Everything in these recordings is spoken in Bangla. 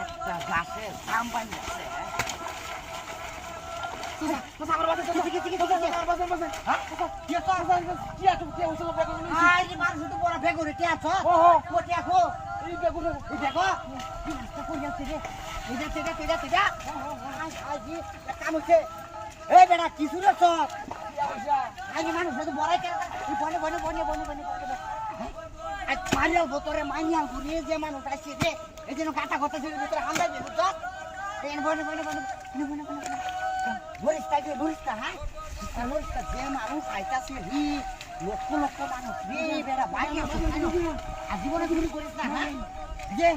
একটা গাছে জাম বানি আছে কিছু রে সব মানুষ বড়াই মারিয়াল বোতরে মাইনিয়াল ঘুরিয়ে যে মানুষ আসছে যে এই জন্য কাটা কথা ছিল ভিতরে হামলা দিয়ে বুঝছো বরিস্তা যে বরিস্তা হ্যাঁ বরিস্তা যে মানুষ আইতাছে হি লক্ষ লক্ষ মানুষ রে বেড়া বাইরে জীবনে চুরি করিস না হ্যাঁ যে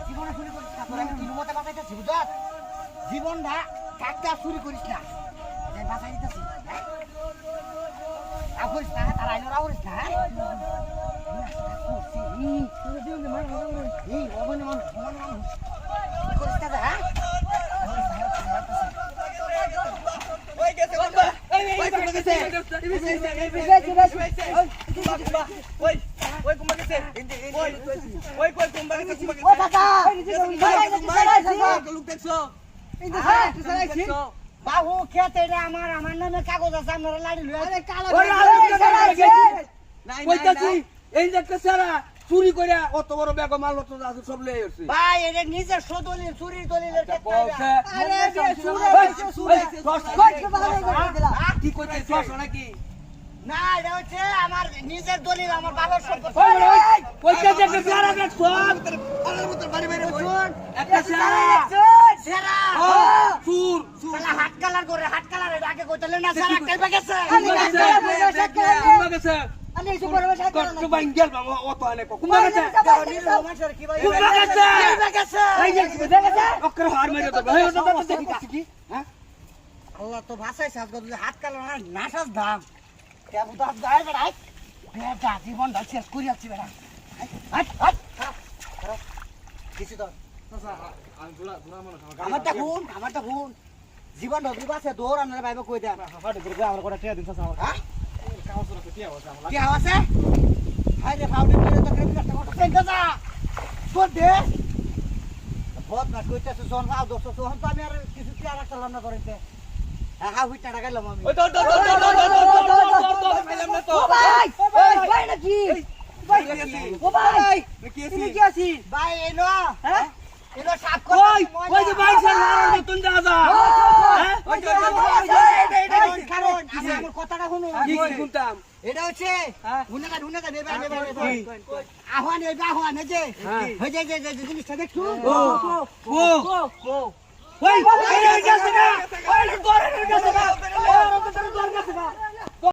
জীবনে চুরি করিস না তোরা তিন মতে বাঁচাইতেছি বুঝছো জীবনটা কাকটা চুরি করিস না বাঁচাই দিতেছি করিস না তারা আইলো রাও করিস না বাবু খেতে আমার আমার নামে কাগজ আছে আপনারা লাড়ি এই যে সারা চুরি করে অত বড় ব্যাগ মাল সব লেগে গেছে ভাই এটা নিজের সদলিল চুরির দলিলের কি করতে চশ নাকি না এটা হচ্ছে আমার নিজের দলিল আমার বাবার সম্পত্তি হাত কালার করে হাত কালার আগে কইতালে না সারা কাইবা গেছে আল্লাহ তো ভাষায় হাত কালার নাসাস দাম জীবনটা শেষ করিয়াছি বেড়া কিছু তো আমারটা খুন জীবন ঢুকি আছে দৌড় আনার ভাইবা কই দেন আমার করে টিয়া দিন হ্যাঁ কি আছে হাই রে ফাউডি করে তো ক্রেডিট কার্ডটা কত সেন্ট যা তোর দে বহুত না কইতাছে সোন হাও 200 সোন তো আমি আর কিছু টিয়া রাখলাম না করেতে হ্যাঁ হুই টাকা গেলাম আমি ওই ভাই নাকি ও ভাই তুমি কি আছি ভাই এলো হ্যাঁ এলো সাপ কই ওই যে ভাই স্যার মারার মতন যা যা হ্যাঁ এটা কারণ আমার কথাটা শুনো কি শুনতাম এটা হচ্ছে হুনাকা নেবা আহ্বান এই আহ্বান এই যে হই যে জিনিসটা দেখছো ও ওই গেছে না ওই গরে গেছে